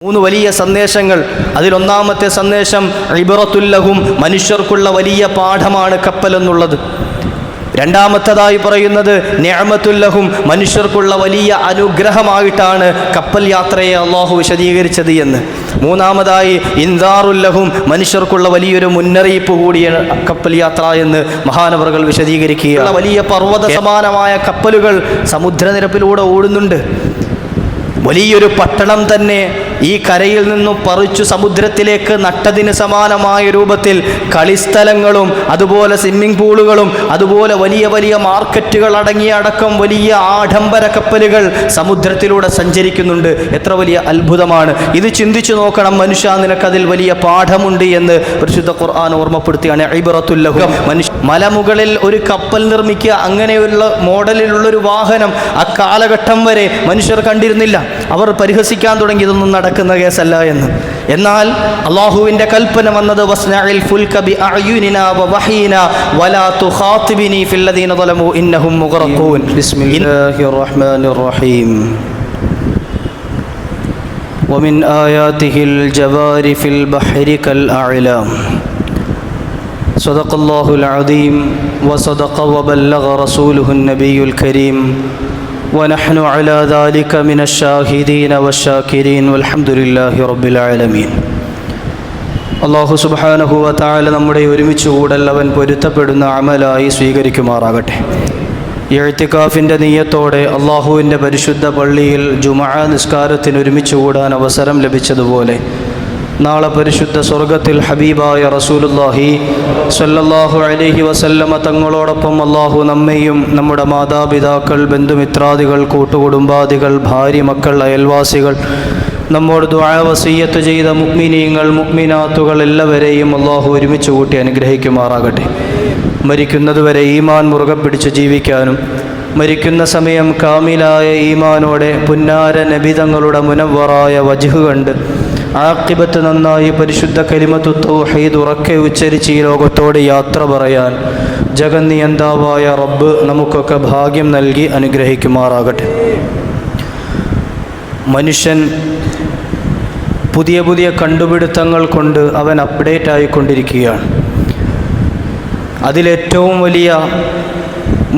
3 വലിയ സന്ദേശങ്ങൾ. അതിലൊന്നാമത്തെ സന്ദേശം ഇബ്റത്തുൽ ലഹും, മനുഷ്യർക്കുള്ള വലിയ പാഠമാണ് കപ്പൽ എന്നുള്ളത്. രണ്ടാമത്തേതായി പറയുന്നത് നിഅമത്തുൽ ലഹും, മനുഷ്യർക്കുള്ള വലിയ അനുഗ്രഹമായിട്ടാണ് കപ്പൽ യാത്രയെ അള്ളാഹു വിശദീകരിച്ചത് എന്ന്. മൂന്നാമതായി ഇൻദാറുൽ ലഹും, മനുഷ്യർക്കുള്ള വലിയൊരു മുന്നറിയിപ്പ് കൂടിയാണ് കപ്പൽ യാത്ര എന്ന് മഹാനവറുകൾ വിശദീകരിക്കുകയാണ്. വലിയ പർവ്വത സമാനമായ കപ്പലുകൾ സമുദ്രനിരപ്പിലൂടെ ഓടുന്നുണ്ട്. വലിയൊരു പട്ടണം തന്നെ ഈ കരയിൽ നിന്നും പറിച്ചു സമുദ്രത്തിലേക്ക് നട്ടതിന് സമാനമായ രൂപത്തിൽ കളിസ്ഥലങ്ങളും അതുപോലെ സ്വിമ്മിംഗ് പൂളുകളും അതുപോലെ വലിയ വലിയ മാർക്കറ്റുകൾ അടങ്ങിയ അടക്കം വലിയ ആഡംബര കപ്പലുകൾ സമുദ്രത്തിലൂടെ സഞ്ചരിക്കുന്നുണ്ട്. എത്ര വലിയ അത്ഭുതമാണ് ഇത്! ചിന്തിച്ചു നോക്കണം മനുഷ്യ, നിനക്കതിൽ വലിയ പാഠമുണ്ട് എന്ന് പരിശുദ്ധ ഖുർആൻ ഓർമ്മപ്പെടുത്തുകയാണ്. ഇബ്റത്തുൽ ലഹും, മലമുകളിൽ ഒരു കപ്പൽ നിർമ്മിക്കുക, അങ്ങനെയുള്ള മോഡലിലുള്ളൊരു വാഹനം അക്കാലഘട്ടം വരെ മനുഷ്യർ കണ്ടിരുന്നില്ല. അവർ പരിഹസിക്കാൻ തുടങ്ങി, ഇതൊന്നും നടക്കുന്ന കേസല്ല എന്ന്. എന്നാൽ അള്ളാഹുവിൻ്റെ കൽപ്പന വന്നത് വസ്നഇൽ ഫുൽക ബിഅഅ്യുനിനാ വവഹീനാ വലാ തുഖാതിബിനി ഫില്ലദീന ളലമു ഇന്നഹും മുഗ്റഖൂൻ. ബിസ്മില്ലാഹിർ റഹ്മാനിർ റഹീം. വമിൻ ആയാതിഹിൽ ജവാരി ഫിൽ ബഹരി കൽ അഅ്ലാം. സദഖല്ലാഹുൽ അദീം വസദഖ വബല്ലഗ റസൂലുഹുൻ നബിയുൽ കരീം ونحن على ذلك من الشاهدين والشاكرين والحمد لله رب العالمين. അല്ലാഹു സുബ്ഹാനഹു വ തആല നമ്മുടെ ഒരുമിച്ച് കൂടൽ അവൻ പൊരുത്തപ്പെടുന്ന അമലായി സ്വീകരിക്കുമാറാകട്ടെ. ഇഅ്തികാഫിൻ്റെ നിയ്യത്തോടെ അല്ലാഹുവിൻ്റെ പരിശുദ്ധ പള്ളിയിൽ ജുമുഅ നിസ്കാരത്തിന് ഒരുമിച്ച് കൂടാൻ അവസരം ലഭിച്ചതുപോലെ നാളെ പരിശുദ്ധ സ്വർഗത്തിൽ ഹബീബായ റസൂലുള്ളാഹി സ്വല്ലല്ലാഹു അലൈഹി വസല്ലമ തങ്ങളോടൊപ്പം അല്ലാഹു നമ്മെയും നമ്മുടെ മാതാപിതാക്കൾ, ബന്ധുമിത്രാദികൾ, കൂട്ടുകുടുംബാദികൾ, ഭാര്യ, മക്കൾ, അയൽവാസികൾ, നമ്മോട് ദുആ വസിയ്യത്ത് ചെയ്ത മുഅ്മിനീങ്ങൾ, മുഅ്മിനാത്തുകൾ എല്ലാവരെയും അല്ലാഹു ഒരുമിച്ച് കൂട്ടി അനുഗ്രഹിക്കുമാറാകട്ടെ. മരിക്കുന്നതുവരെ ഈമാൻ മുറുകെ പിടിച്ച് ജീവിക്കാനും മരിക്കുന്ന സമയം കാമിലായ ഈമാനോടെ പുന്നാര നബി തങ്ങളുടെ മുനവ്വറായ വജ്ഹ് കണ്ട് ആഖിബത്ത് നന്നായി പരിശുദ്ധ കലിമത്തു തൗഹീദ് ഉറക്കെ ഉച്ചരിച്ച് ഈ ലോകത്തോട് യാത്ര പറയാൻ ജഗന്നിയന്താവായ റബ്ബ് നമുക്കൊക്കെ ഭാഗ്യം നൽകി അനുഗ്രഹിക്കുമാറാകട്ടെ. മനുഷ്യൻ പുതിയ പുതിയ കണ്ടുപിടുത്തങ്ങൾ കൊണ്ട് അവൻ അപ്ഡേറ്റ് ആയിക്കൊണ്ടിരിക്കുകയാണ്. അതിലേറ്റവും വലിയ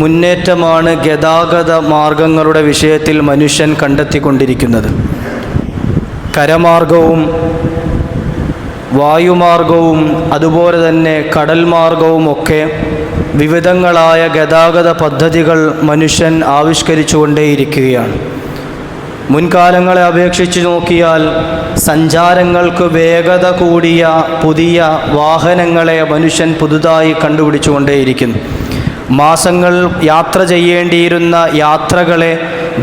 മുന്നേറ്റമാണ് ഗതാഗത മാർഗങ്ങളുടെ വിഷയത്തിൽ മനുഷ്യൻ കണ്ടെത്തിക്കൊണ്ടിരിക്കുന്നത്. കരമാർഗവും വായുമാർഗവും അതുപോലെ തന്നെ കടൽ മാർഗവും ഒക്കെ വിവിധങ്ങളായ ഗതാഗത പദ്ധതികൾ മനുഷ്യൻ ആവിഷ്കരിച്ചുകൊണ്ടേയിരിക്കുകയാണ്. മുൻകാലങ്ങളെ അപേക്ഷിച്ച് നോക്കിയാൽ സഞ്ചാരങ്ങൾക്ക് വേഗത കൂടിയ പുതിയ വാഹനങ്ങളെ മനുഷ്യൻ പുതുതായി കണ്ടുപിടിച്ചുകൊണ്ടേയിരിക്കുന്നു. മാസങ്ങൾ യാത്ര ചെയ്യേണ്ടിയിരുന്ന യാത്രകളെ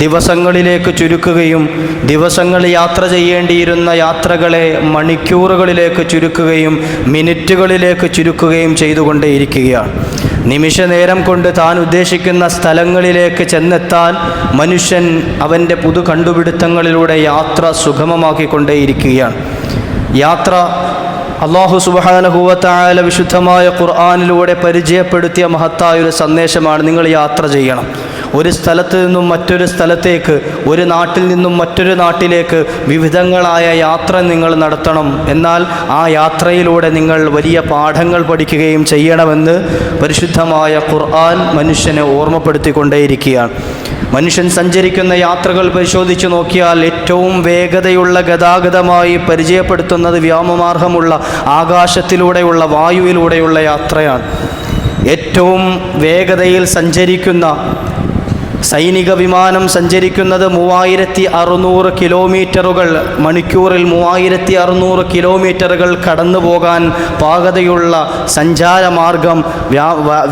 ദിവസങ്ങളിലേക്ക് ചുരുക്കുകയും ദിവസങ്ങൾ യാത്ര ചെയ്യേണ്ടിയിരുന്ന യാത്രകളെ മണിക്കൂറുകളിലേക്ക് ചുരുക്കുകയും മിനിറ്റുകളിലേക്ക് ചുരുക്കുകയും ചെയ്തുകൊണ്ടേയിരിക്കുകയാണ്. നിമിഷ നേരം കൊണ്ട് താൻ ഉദ്ദേശിക്കുന്ന സ്ഥലങ്ങളിലേക്ക് ചെന്നെത്താൻ മനുഷ്യൻ അവൻ്റെ പുതു കണ്ടുപിടുത്തങ്ങളിലൂടെ യാത്ര സുഗമമാക്കിക്കൊണ്ടേയിരിക്കുകയാണ്. യാത്ര അല്ലാഹു സുബ്ഹാനഹു വ തആല വിശുദ്ധമായ ഖുർആനിലൂടെ പരിചയപ്പെടുത്തിയ മഹത്തായൊരു സന്ദേശമാണ്. നിങ്ങൾ യാത്ര ചെയ്യണം. ഒരു സ്ഥലത്ത് നിന്നും മറ്റൊരു സ്ഥലത്തേക്ക്, ഒരു നാട്ടിൽ നിന്നും മറ്റൊരു നാട്ടിലേക്ക് വിവിധങ്ങളായ യാത്ര നിങ്ങൾ നടത്തണം. എന്നാൽ ആ യാത്രയിലൂടെ നിങ്ങൾ വലിയ പാഠങ്ങൾ പഠിക്കുകയും ചെയ്യണമെന്ന് പരിശുദ്ധമായ ഖുർആൻ മനുഷ്യനെ ഓർമ്മപ്പെടുത്തിക്കൊണ്ടേയിരിക്കുകയാണ്. മനുഷ്യൻ സഞ്ചരിക്കുന്ന യാത്രകൾ പരിശോധിച്ച് നോക്കിയാൽ ഏറ്റവും വേഗതയുള്ള ഗതാഗതമായി പരിചയപ്പെടുത്തുന്നത് വ്യോമമാർഗമുള്ള ആകാശത്തിലൂടെയുള്ള വായുവിലൂടെയുള്ള യാത്രയാണ്. ഏറ്റവും വേഗതയിൽ സഞ്ചരിക്കുന്ന സൈനിക വിമാനം സഞ്ചരിക്കുന്നത് 3600 കിലോമീറ്ററുകൾ, മണിക്കൂറിൽ 3600 കിലോമീറ്ററുകൾ കടന്നു പോകാൻ പാകതയുള്ള സഞ്ചാരമാർഗം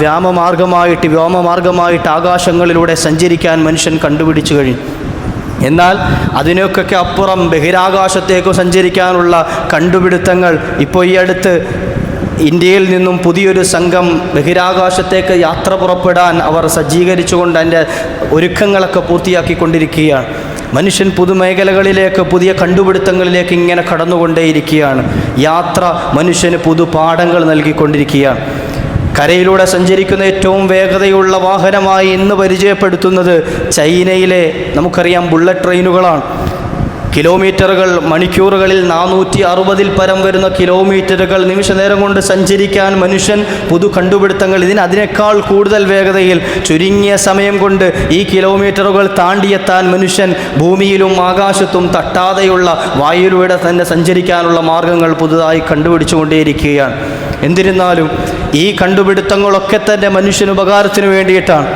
വ്യോമമാർഗമായിട്ട് ആകാശങ്ങളിലൂടെ സഞ്ചരിക്കാൻ മനുഷ്യൻ കണ്ടുപിടിച്ചു കഴിഞ്ഞു. എന്നാൽ അതിനൊക്കെ അപ്പുറം ബഹിരാകാശത്തേക്ക് സഞ്ചരിക്കാനുള്ള കണ്ടുപിടുത്തങ്ങൾ ഇപ്പോൾ ഈ അടുത്ത് ഇന്ത്യയിൽ നിന്നും പുതിയൊരു സംഘം ബഹിരാകാശത്തേക്ക് യാത്ര പുറപ്പെടാൻ അവർ സജ്ജീകരിച്ചുകൊണ്ട് അതിൻ്റെ ഒരുക്കങ്ങളൊക്കെ പൂർത്തിയാക്കിക്കൊണ്ടിരിക്കുകയാണ്. മനുഷ്യൻ പുതുമേഖലകളിലേക്ക്, പുതിയ കണ്ടുപിടുത്തങ്ങളിലേക്ക് ഇങ്ങനെ കടന്നുകൊണ്ടേയിരിക്കുകയാണ്. യാത്ര മനുഷ്യന് പുതുപാഠങ്ങൾ നൽകിക്കൊണ്ടിരിക്കുകയാണ്. കരയിലൂടെ സഞ്ചരിക്കുന്ന ഏറ്റവും വേഗതയുള്ള വാഹനമായി ഇന്ന് പരിചയപ്പെടുത്തുന്നത് ചൈനയിലെ നമുക്കറിയാം ബുള്ളറ്റ് ട്രെയിനുകളാണ്. കിലോമീറ്ററുകൾ, മണിക്കൂറുകളിൽ 460 പരം വരുന്ന കിലോമീറ്ററുകൾ നിമിഷ നേരം കൊണ്ട് സഞ്ചരിക്കാൻ മനുഷ്യൻ പുതു കണ്ടുപിടുത്തങ്ങൾ, അതിനേക്കാൾ കൂടുതൽ വേഗതയിൽ ചുരുങ്ങിയ സമയം കൊണ്ട് ഈ കിലോമീറ്ററുകൾ താണ്ടിയെത്താൻ മനുഷ്യൻ ഭൂമിയിലും ആകാശത്തും തട്ടാതെയുള്ള വായുവിലൂടെ തന്നെ സഞ്ചരിക്കാനുള്ള മാർഗങ്ങൾ പുതുതായി കണ്ടുപിടിച്ചുകൊണ്ടേയിരിക്കുകയാണ്. എന്നിരുന്നാലും ഈ കണ്ടുപിടുത്തങ്ങളൊക്കെ തന്നെ മനുഷ്യന് ഉപകാരത്തിന് വേണ്ടിയിട്ടാണ്.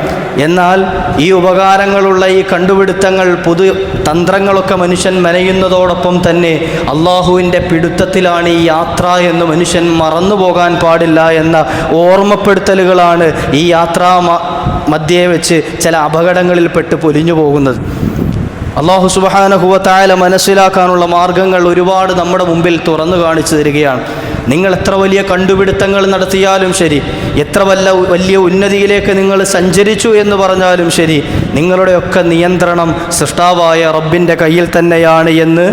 എന്നാൽ ഈ ഉപകാരങ്ങളുള്ള ഈ കണ്ടുപിടുത്തങ്ങൾ, പുതു തന്ത്രങ്ങളൊക്കെ മനുഷ്യൻ മെനയുന്നതോടൊപ്പം തന്നെ അള്ളാഹുവിൻ്റെ പിടുത്തത്തിലാണ് ഈ യാത്ര എന്ന് മനുഷ്യൻ മറന്നു പോകാൻ പാടില്ല എന്ന ഓർമ്മപ്പെടുത്തലുകളാണ് ഈ യാത്രാ മധ്യേ വെച്ച് ചില അപകടങ്ങളിൽപ്പെട്ട് പൊലിഞ്ഞു പോകുന്നത്. അള്ളാഹു സുബ്ഹാനഹു വ തആല മനസ്സിലാക്കാനുള്ള മാർഗങ്ങൾ ഒരുപാട് നമ്മുടെ മുമ്പിൽ തുറന്നു കാണിച്ചു തരികയാണ്. നിങ്ങൾ എത്ര വലിയ കണ്ടുപിടുത്തങ്ങൾ നടത്തിയാലും ശരി, എത്ര വലിയ ഉന്നതിയിലേക്ക് നിങ്ങൾ സഞ്ചരിച്ചു എന്ന് പറഞ്ഞാലും ശരി, നിങ്ങളുടെയൊക്കെ നിയന്ത്രണം സൃഷ്ടാവായ റബ്ബിൻ്റെ കയ്യിൽ തന്നെയാണ് എന്ന്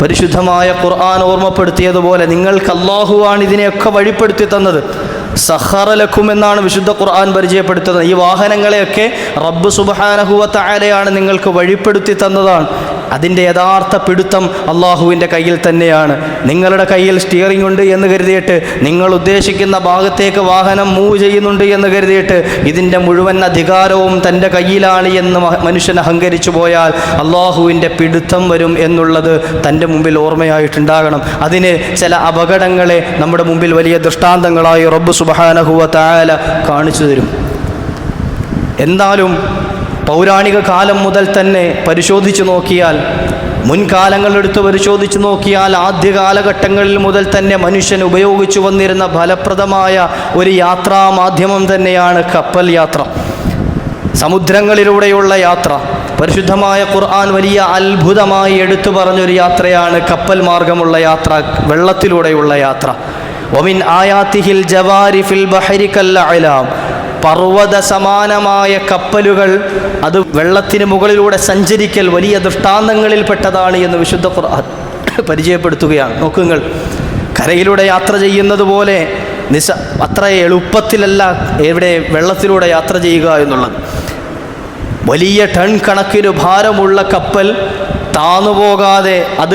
പരിശുദ്ധമായ ഖുർആൻ ഓർമ്മപ്പെടുത്തിയതുപോലെ നിങ്ങൾക്ക് അല്ലാഹുവാണ് ഇതിനെയൊക്കെ വഴിപ്പെടുത്തി തന്നത്. സഖറ ലക്കും എന്നാണ് വിശുദ്ധ ഖുർആൻ പരിചയപ്പെടുത്തുന്നത്. ഈ വാഹനങ്ങളെയൊക്കെ റബ്ബ് സുബ്ഹാനഹു വ തആലയാണ് നിങ്ങൾക്ക് വഴിപ്പെടുത്തി തന്നതാണ്. അതിൻ്റെ യഥാർത്ഥ പിടുത്തം അള്ളാഹുവിൻ്റെ കയ്യിൽ തന്നെയാണ്. നിങ്ങളുടെ കയ്യിൽ സ്റ്റിയറിംഗ് ഉണ്ട് എന്ന് കരുതിയിട്ട്, നിങ്ങൾ ഉദ്ദേശിക്കുന്ന ഭാഗത്തേക്ക് വാഹനം മൂവ് ചെയ്യുന്നുണ്ട് എന്ന് കരുതിയിട്ട് ഇതിൻ്റെ മുഴുവൻ അധികാരവും തൻ്റെ കയ്യിലാണ് എന്ന് മനുഷ്യൻ അഹങ്കരിച്ചു പോയാൽ അള്ളാഹുവിൻ്റെ പിടുത്തം വരും എന്നുള്ളത് തൻ്റെ മുമ്പിൽ ഓർമ്മയായിട്ടുണ്ടാകണം. അതിന് ചില അപകടങ്ങളെ നമ്മുടെ മുമ്പിൽ വലിയ ദൃഷ്ടാന്തങ്ങളായി റബ്ബ് സുബ്ഹാനഹു വ തആല കാണിച്ചു തരും. എന്നാലും പൗരാണിക കാലം മുതൽ തന്നെ പരിശോധിച്ചു നോക്കിയാൽ, മുൻകാലങ്ങളെടുത്ത് പരിശോധിച്ചു നോക്കിയാൽ, ആദ്യ കാലഘട്ടങ്ങളിൽ മുതൽ തന്നെ മനുഷ്യൻ ഉപയോഗിച്ചു വന്നിരുന്ന ഫലപ്രദമായ ഒരു യാത്രാ മാധ്യമം തന്നെയാണ് കപ്പൽ യാത്ര, സമുദ്രങ്ങളിലൂടെയുള്ള യാത്ര. പരിശുദ്ധമായ ഖുർആൻ വലിയ അത്ഭുതമായി എടുത്തു പറഞ്ഞൊരു യാത്രയാണ് കപ്പൽ മാർഗമുള്ള യാത്ര, വെള്ളത്തിലൂടെയുള്ള യാത്ര. വമിൻ ആയാതിഹിൽ ജവാരി ഫിൽ ബഹരി കൽഅലാം, പർവ്വത സമാനമായ കപ്പലുകൾ അത് വെള്ളത്തിന് മുകളിലൂടെ സഞ്ചരിക്കൽ വലിയ ദൃഷ്ടാന്തങ്ങളിൽപ്പെട്ടതാണ് എന്ന് വിശുദ്ധ ഖുർആൻ പരിചയപ്പെടുത്തുകയാണ്. നോക്കുങ്ങൾ, കരയിലൂടെ യാത്ര ചെയ്യുന്നത് പോലെ അത്ര എളുപ്പത്തിലല്ല ഇവിടെ വെള്ളത്തിലൂടെ യാത്ര ചെയ്യുക എന്നുള്ളത്. വലിയ ടൺ കണക്കിന് ഭാരമുള്ള കപ്പൽ താന്നുപോകാതെ, അത്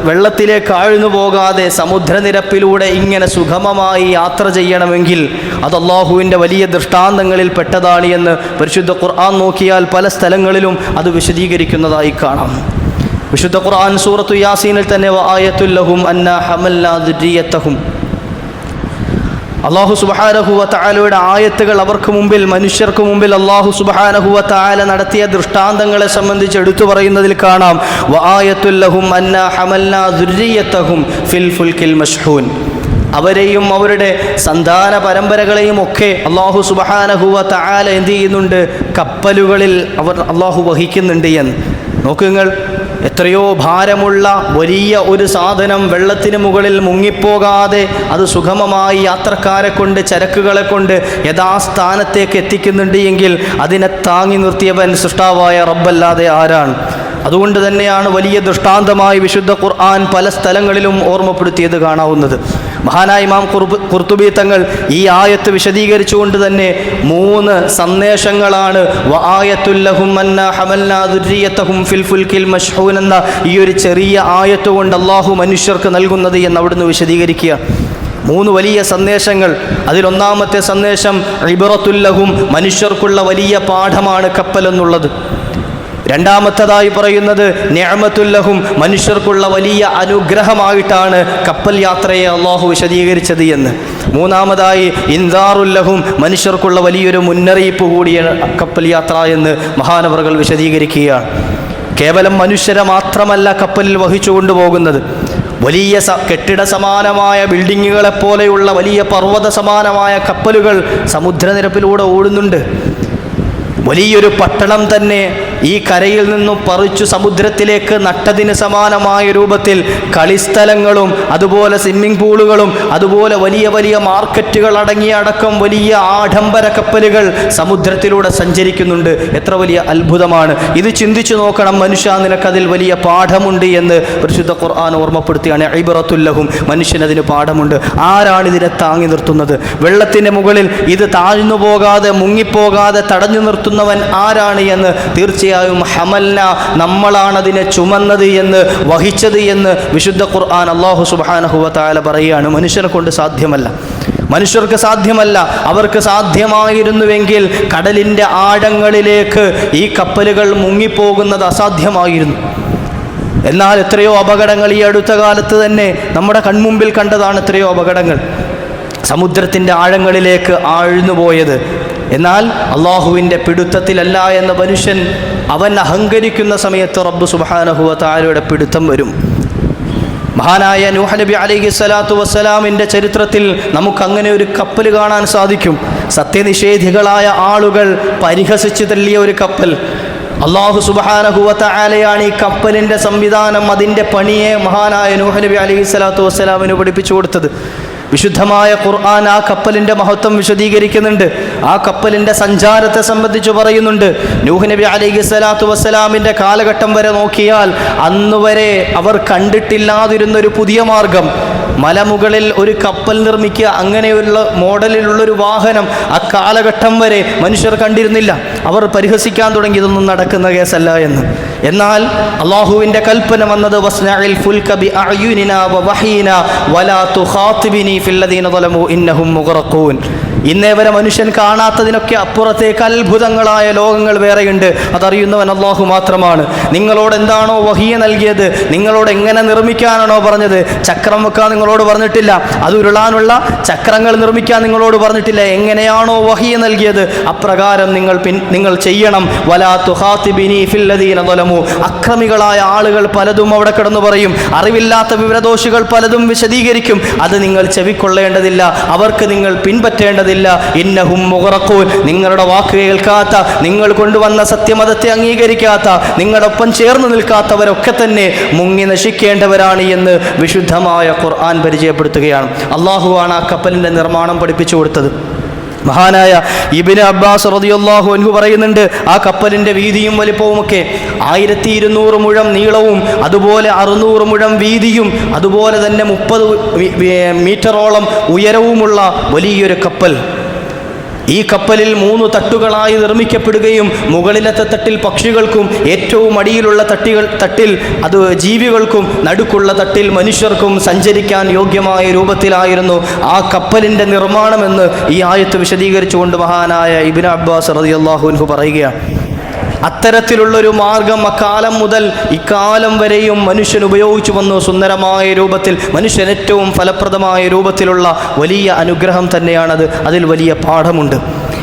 വെള്ളത്തിലേക്ക് ആഴ്ന്നു പോകാതെ സമുദ്രനിരപ്പിലൂടെ ഇങ്ങനെ സുഗമമായി യാത്ര ചെയ്യണമെങ്കിൽ അത് അല്ലാഹുവിൻ്റെ വലിയ ദൃഷ്ടാന്തങ്ങളിൽ പെട്ടതാണ് എന്ന് പരിശുദ്ധ ഖുർആൻ നോക്കിയാൽ പല സ്ഥലങ്ങളിലും അത് വിശദീകരിക്കുന്നതായി കാണാം. വിശുദ്ധ ഖുർആൻ സൂറത്തു യാസീനിൽ തന്നെ വആയത്തുൽ ലഹും അന്നാ ഹമൽനാ ദുർരിയത്തഹും, അല്ലാഹു സുബ്ഹാനഹു വ തആലയുടെ ആയത്തുകൾ അവർക്ക് മുമ്പിൽ, മനുഷ്യർക്ക് മുമ്പിൽ അല്ലാഹു സുബ്ഹാനഹു വ തആല നടത്തിയ ദൃഷ്ടാന്തങ്ങളെ സംബന്ധിച്ച് എടുത്തു പറയുന്നതിൽ കാണാം വആയത്തുൽ ലഹും അന്നാ ഹമൽനാ ദുർരിയത്തഹും ഫിൽ ഫുൽകിൽ മശ്ഹൂൻ, അവരെയും അവരുടെ സന്താന പരമ്പരകളെയും ഒക്കെ അല്ലാഹു സുബ്ഹാനഹു വ തആല എന്ത് ചെയ്യുന്നുണ്ട്, കപ്പലുകളിൽ അല്ലാഹു വഹിക്കുന്നുണ്ട് എന്ന്. നോക്കുങ്ങൾ, എത്രയോ ഭാരമുള്ള വലിയ ഒരു സാധനം വെള്ളത്തിന് മുകളിൽ മുങ്ങിപ്പോകാതെ അത് സുഗമമായി യാത്രക്കാരെ കൊണ്ട്, ചരക്കുകളെ കൊണ്ട് യഥാസ്ഥാനത്തേക്ക് എത്തിക്കുന്നുണ്ട് എങ്കിൽ അതിനെ താങ്ങി നിർത്തിയവൻ സൃഷ്ടാവായ റബ്ബല്ലാതെ ആരാണ്? അതുകൊണ്ട് തന്നെയാണ് വലിയ ദൃഷ്ടാന്തമായി വിശുദ്ധ ഖുർആൻ പല സ്ഥലങ്ങളിലും ഓർമ്മപ്പെടുത്തിയത് കാണാവുന്നത്. മഹാനായ ഇമാം ഖുർത്തുബി തങ്ങൾ ഈ ആയത്ത് വിശദീകരിച്ചുകൊണ്ട് തന്നെ 3 സന്ദേശങ്ങളാണ് വആയത്തുൽ ലഹും അന്നാ ഹമൽനാ ദുർരിയത്തഹും ഫിൽ ഫുൽകിൽ മശ്ഹൂൻ എന്ന ഈ ഒരു ചെറിയ ആയത്ത് കൊണ്ട് അല്ലാഹു മനുഷ്യർക്ക് നൽകുന്നത് എന്ന് അവിടുന്ന് വിശദീകരിക്കുക. 3 വലിയ സന്ദേശങ്ങൾ. അതിലൊന്നാമത്തെ സന്ദേശം ഇബ്റത്തുൽ ലഹും, മനുഷ്യർക്കുള്ള വലിയ പാഠമാണ് കപ്പൽ എന്നുള്ളത്. രണ്ടാമത്തേതായി പറയുന്നത് നിഅമത്തുൽ ലഹും, മനുഷ്യർക്കുള്ള വലിയ അനുഗ്രഹമായിട്ടാണ് കപ്പൽ യാത്രയെ അല്ലാഹു വിശദീകരിച്ചത് എന്ന്. മൂന്നാമതായി ഇൻദാറുൽ ലഹും, മനുഷ്യർക്കുള്ള വലിയൊരു മുന്നറിയിപ്പ് കൂടിയാണ് കപ്പൽ യാത്ര എന്ന് മഹാനവറുകൾ വിശദീകരിക്കുകയാണ്. കേവലം മനുഷ്യരെ മാത്രമല്ല കപ്പലിൽ വഹിച്ചു കൊണ്ടുപോകുന്നത്, വലിയ കെട്ടിട സമാനമായ ബിൽഡിങ്ങുകളെപ്പോലെയുള്ള വലിയ പർവ്വത സമാനമായ കപ്പലുകൾ സമുദ്രനിരപ്പിലൂടെ ഓടുന്നുണ്ട്. വലിയൊരു പട്ടണം തന്നെ ഈ കരയിൽ നിന്നും പറിച്ചു സമുദ്രത്തിലേക്ക് നട്ടതിന് സമാനമായ രൂപത്തിൽ കളിസ്ഥലങ്ങളും അതുപോലെ സ്വിമ്മിംഗ് പൂളുകളും അതുപോലെ വലിയ വലിയ മാർക്കറ്റുകൾ അടങ്ങിയ അടക്കം വലിയ ആഡംബര കപ്പലുകൾ സമുദ്രത്തിലൂടെ സഞ്ചരിക്കുന്നുണ്ട്. എത്ര വലിയ അത്ഭുതമാണ് ഇത്! ചിന്തിച്ചു നോക്കണം മനുഷ്യ, നിനക്കതിൽ വലിയ പാഠമുണ്ട് എന്ന് പരിശുദ്ധ ഖുർആൻ ഓർമ്മപ്പെടുത്തുകയാണ്. ഇബ്റത്തുൽ ലഹും, മനുഷ്യനതിന് പാഠമുണ്ട്. ആരാണ് ഇതിനെ താങ്ങി നിർത്തുന്നത്? വെള്ളത്തിൻ്റെ മുകളിൽ ഇത് താഴ്ന്നു പോകാതെ മുങ്ങിപ്പോകാതെ തടഞ്ഞു നിർത്തുന്നവൻ ആരാണ് എന്ന് തീർച്ചയായും തീർച്ചയായും ഹമൽന, നമ്മളാണതിനെ ചുമന്നത് എന്ന്, വഹിച്ചത് എന്ന് വിശുദ്ധ ഖുർആൻ അല്ലാഹു സുബ്ഹാനഹു വ തആല പറയുകയാണ്. മനുഷ്യനെ കൊണ്ട് സാധ്യമല്ല, മനുഷ്യർക്ക് സാധ്യമല്ല. അവർക്ക് സാധ്യമായിരുന്നുവെങ്കിൽ കടലിൻ്റെ ആഴങ്ങളിലേക്ക് ഈ കപ്പലുകൾ മുങ്ങിപ്പോകുന്നത് അസാധ്യമായിരുന്നു. എന്നാൽ എത്രയോ അപകടങ്ങൾ ഈ അടുത്ത കാലത്ത് തന്നെ നമ്മുടെ കൺമുമ്പിൽ കണ്ടതാണ്. എത്രയോ അപകടങ്ങൾ സമുദ്രത്തിൻ്റെ ആഴങ്ങളിലേക്ക് ആഴ്ന്നുപോയത്. എന്നാൽ അള്ളാഹുവിൻ്റെ പിടുത്തത്തിലല്ല എന്ന മനുഷ്യൻ അവൻ അഹങ്കരിക്കുന്ന സമയത്ത് റബ്ബ് സുബ്ഹാനഹു വ തആലയുടെ പിടുത്തം വരും. മഹാനായ നൂഹ് നബി അലൈഹി സ്വലാത്തു വസ്സലാമിൻ്റെ ചരിത്രത്തിൽ നമുക്കങ്ങനെ ഒരു കപ്പൽ കാണാൻ സാധിക്കും. സത്യനിഷേധികളായ ആളുകൾ പരിഹസിച്ച് തള്ളിയ ഒരു കപ്പൽ. അല്ലാഹു സുബ്ഹാനഹു വ തആലയാണ് ഈ കപ്പലിൻ്റെ സംവിധാനം, അതിൻ്റെ പണിയെ മഹാനായ നൂഹ് നബി അലൈഹി സ്വലാത്തു വസ്സലാമിന് പഠിപ്പിച്ചു കൊടുത്തത്. വിശുദ്ധമായ ഖുർആൻ ആ കപ്പലിൻ്റെ മഹത്വം വിശദീകരിക്കുന്നുണ്ട്. ആ കപ്പലിൻ്റെ സഞ്ചാരത്തെ സംബന്ധിച്ച് പറയുന്നുണ്ട്. നൂഹ് നബി അലൈഹി സ്വലാത്തു വസ്സലാമിൻ്റെ കാലഘട്ടം വരെ നോക്കിയാൽ അന്ന് വരെ അവർ കണ്ടിട്ടില്ലാതിരുന്നൊരു പുതിയ മാർഗം, മലമുകളിൽ ഒരു കപ്പൽ നിർമ്മിക്കുക, അങ്ങനെയുള്ള മോഡലിലുള്ളൊരു വാഹനം അക്കാലഘട്ടം വരെ മനുഷ്യർ കണ്ടിരുന്നില്ല. അവർ പരിഹസിക്കാൻ തുടങ്ങി, ഇതൊന്നും നടക്കുന്ന കേസല്ല എന്ന്. എന്നാൽ അള്ളാഹുവിൻ്റെ കൽപ്പന വന്നത് വസ്നഇൽ ഫുൽക ബിഅഅ്യുനിനാ വവഹീനാ വലാ തുഖാതിബിനി ഫില്ലദീന ളലമു ഇന്നഹും മുഗ്റഖൂൻ. ഇന്നേ വരെ മനുഷ്യൻ കാണാത്തതിനൊക്കെ അപ്പുറത്തേക്ക് അത്ഭുതങ്ങളായ ലോകങ്ങൾ വേറെയുണ്ട്. അതറിയുന്നവൻ അല്ലാഹു മാത്രമാണ്. നിങ്ങളോട് എന്താണോ വഹിയ നൽകിയത്, നിങ്ങളോട് എങ്ങനെ നിർമ്മിക്കാനാണോ പറഞ്ഞത്, ചക്രം വെക്കാൻ നിങ്ങളോട് പറഞ്ഞിട്ടില്ല, അത് ഉരുളാനുള്ള ചക്രങ്ങൾ നിർമ്മിക്കാൻ നിങ്ങളോട് പറഞ്ഞിട്ടില്ല. എങ്ങനെയാണോ വഹിയ നൽകിയത് അപ്രകാരം നിങ്ങൾ ചെയ്യണം. വലാ തുഖാതിബിനി ഫില്ലദീന ളലമു. അക്രമികളായ ആളുകൾ പലതും അവിടെ കിടന്നു പറയും, അറിവില്ലാത്ത വിവരദോഷികൾ പലതും വിശദീകരിക്കും. അത് നിങ്ങൾ ചെവിക്കൊള്ളേണ്ടതില്ല, അവർക്ക് നിങ്ങൾ പിൻപറ്റേണ്ടതില്ല. ഇന്നഹും മുഗ്റഖൂൻ. നിങ്ങളുടെ വാക്ക് കേൾക്കാത്ത, നിങ്ങൾ കൊണ്ടുവന്ന സത്യമതത്തെ അംഗീകരിക്കാത്ത, നിങ്ങളൊപ്പം ചേർന്ന് നിൽക്കാത്തവരൊക്കെ തന്നെ മുങ്ങി നശിക്കേണ്ടവരാണ് എന്ന് വിശുദ്ധമായ ഖുർആൻ പരിചയപ്പെടുത്തുകയാണ്. അള്ളാഹുവാണ് ആ കപ്പലിൻ്റെ നിർമ്മാണം പഠിപ്പിച്ചു കൊടുത്തത്. മഹാനായ ഇബ്നു അബ്ബാസ് റളിയല്ലാഹു അൻഹു പറയുന്നുണ്ട്, ആ കപ്പലിൻ്റെ വീതിയും വലിപ്പവുമൊക്കെ 1200 മുഴം നീളവും അതുപോലെ 600 മുഴം വീതിയും അതുപോലെ തന്നെ 30 മീറ്ററോളം ഉയരവുമുള്ള വലിയൊരു കപ്പൽ. ഈ കപ്പലിൽ 3 തട്ടുകളായി നിർമ്മിക്കപ്പെടുകയും മുകളിലത്തെ തട്ടിൽ പക്ഷികൾക്കും, ഏറ്റവും അടിയിലുള്ള തട്ടിൽ അത് ജീവികൾക്കും, നടുക്കുള്ള തട്ടിൽ മനുഷ്യർക്കും സഞ്ചരിക്കാൻ യോഗ്യമായ രൂപത്തിലായിരുന്നു ആ കപ്പലിൻ്റെ നിർമ്മാണമെന്ന് ഈ ആയത്ത് വിശദീകരിച്ചുകൊണ്ട് മഹാനായ ഇബ്നു അബ്ബാസ് റളിയല്ലാഹു അൻഹു പറയുകയാണ്. അത്തരത്തിലുള്ളൊരു മാർഗം അക്കാലം മുതൽ ഇക്കാലം വരെയും മനുഷ്യൻ ഉപയോഗിച്ചു വന്നു. സുന്ദരമായ രൂപത്തിൽ, മനുഷ്യൻ ഏറ്റവും ഫലപ്രദമായ രൂപത്തിലുള്ള വലിയ അനുഗ്രഹം തന്നെയാണത്. അതിൽ വലിയ പാഠമുണ്ട്.